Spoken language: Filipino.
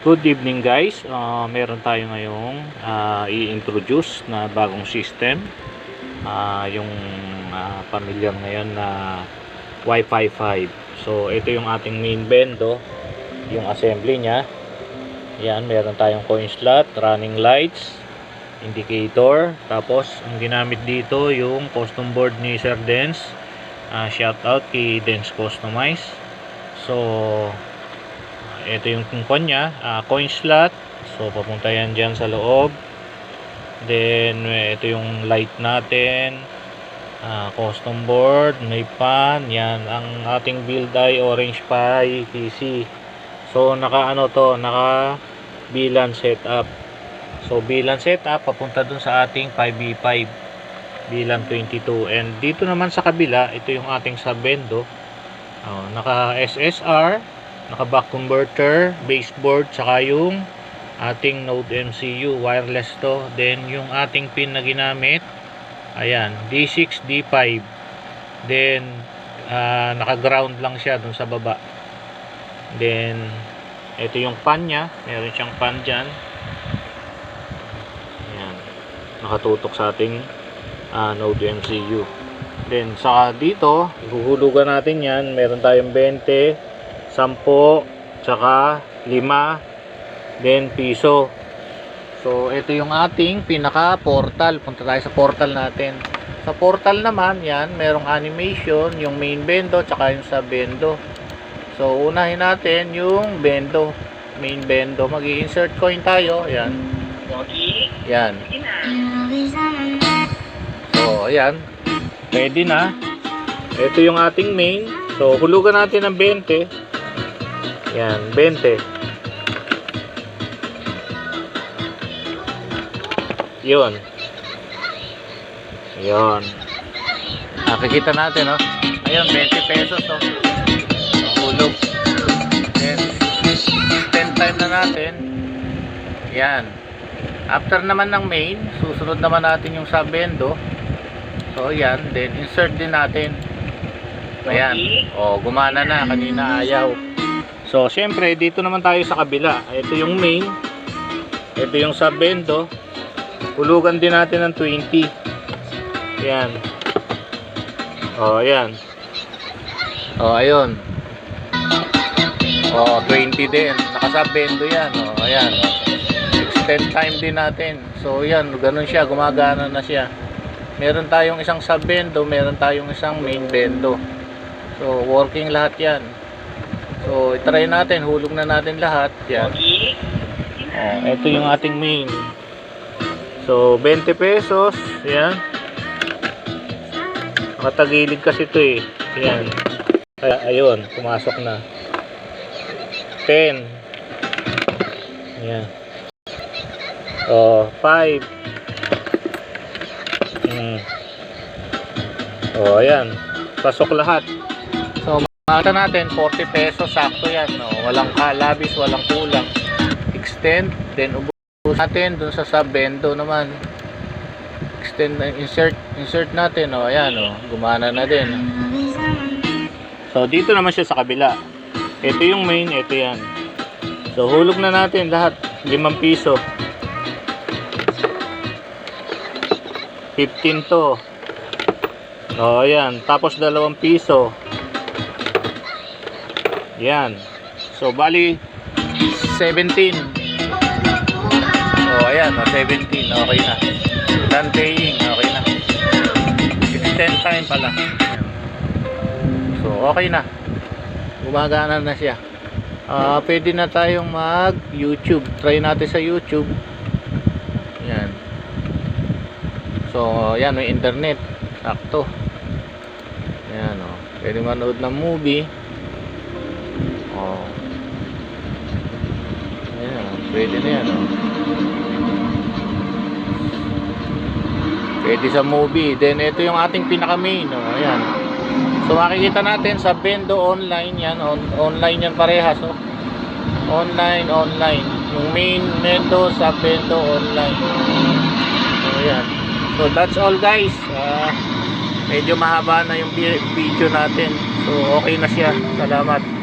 Good evening guys, meron tayo ngayong i-introduce na bagong system, yung pamilyar ngayon na Wi-Fi 5. So ito yung ating main bendo, yung assembly nya. Yan, meron tayong coin slot, running lights, indicator. Tapos ang ginamit dito yung custom board ni Sir Dens. Shout out kay Dens Customize. So ito yung kung nya, coin slot. So papunta yan dyan sa loob. Then ito yung light natin, custom board, may pan. Yan ang ating build ay Orange Pi PC. So naka naka VLAN setup. So VLAN setup papunta dun sa ating 5v5 VLAN 22. And dito naman sa kabila, ito yung ating subbendo. Naka SSR, naka back converter, baseboard, saka yung ating Node MCU, wireless to. Then yung ating pin na ginamit, ayan, D6, D5. Then naka ground lang siya dun sa baba. Then ito yung pan nya, meron siyang pan dyan. Ayan, nakatutok sa ating Node MCU. Then saka dito, ihuhulugan natin yan, meron tayong 20, 10, tsaka 5, then piso. So ito yung ating pinaka portal. Punta tayo sa portal natin. Sa portal naman, yan, merong animation, yung main bendo, tsaka yung sub bendo. So unahin natin yung bendo, main bendo. Mag-i-insert coin tayo. Yan. Yan. So ayan, ready na. Ito yung ating main. So hulugan natin ng 20. Yan, 20. Yun. Yun. Nakikita natin, no? Ayun, 20 pesos, no? Hulog. Then, spend time na natin. Yan. After naman ng main, susunod naman natin yung subbendo. So, yan. Then, insert din natin. Ayan. O, gumana na. Kanina ayaw. So, syempre, dito naman tayo sa kabila. Ito yung main. Ito yung subbendo. Hulugan din natin ng 20. Ayan. O, ayan. O, ayun. O, 20 din. Naka-subbendo yan. O, ayan. O. Extend time din natin. So, yan. Ganun siya. Gumagana na siya. Meron tayong isang subbendo. Meron tayong isang main bendo. So, working lahat yan. So, itry natin. Hulog na natin lahat. Yan. Ito yung ating main. So, 20 pesos. Yan. Nakatagilid kasi ito eh. Yan. Ayun. Pumasok na. 10. Yan. O, 5. O, ayan. Pasok lahat. So, makita natin 40 pesos, sakto yan, no? Walang kalabis, walang kulang. Extend, then ubos natin dun sa subbendo naman. Extend, insert natin, no? Ayan, no? Gumana na din. So dito naman siya sa kabila. Ito yung main, ito yan. So hulog na natin lahat, 5 piso. 15 to. O ayan, tapos 2 piso. Yan. So, bali 17. Oh, ayan. 17. Okay na. Done paying. Okay na. Extend time pala. So, okay na. Gumagana na siya. Pwede na tayong mag-YouTube. Try natin sa YouTube. Yan. So, yan. May internet. Sakto. Yan, o. Pwede manood ng movie. Oh. Ayan, pwede na yan, oh. Pwede sa movie. Then ito yung ating pinaka main, oh. Ayan. So makikita natin sa bendo online yan, online yan parehas, oh. Online. Yung main bendo sa bendo online. So ayan. So that's all guys. Medyo mahaba na yung video natin. So okay na siya. Salamat.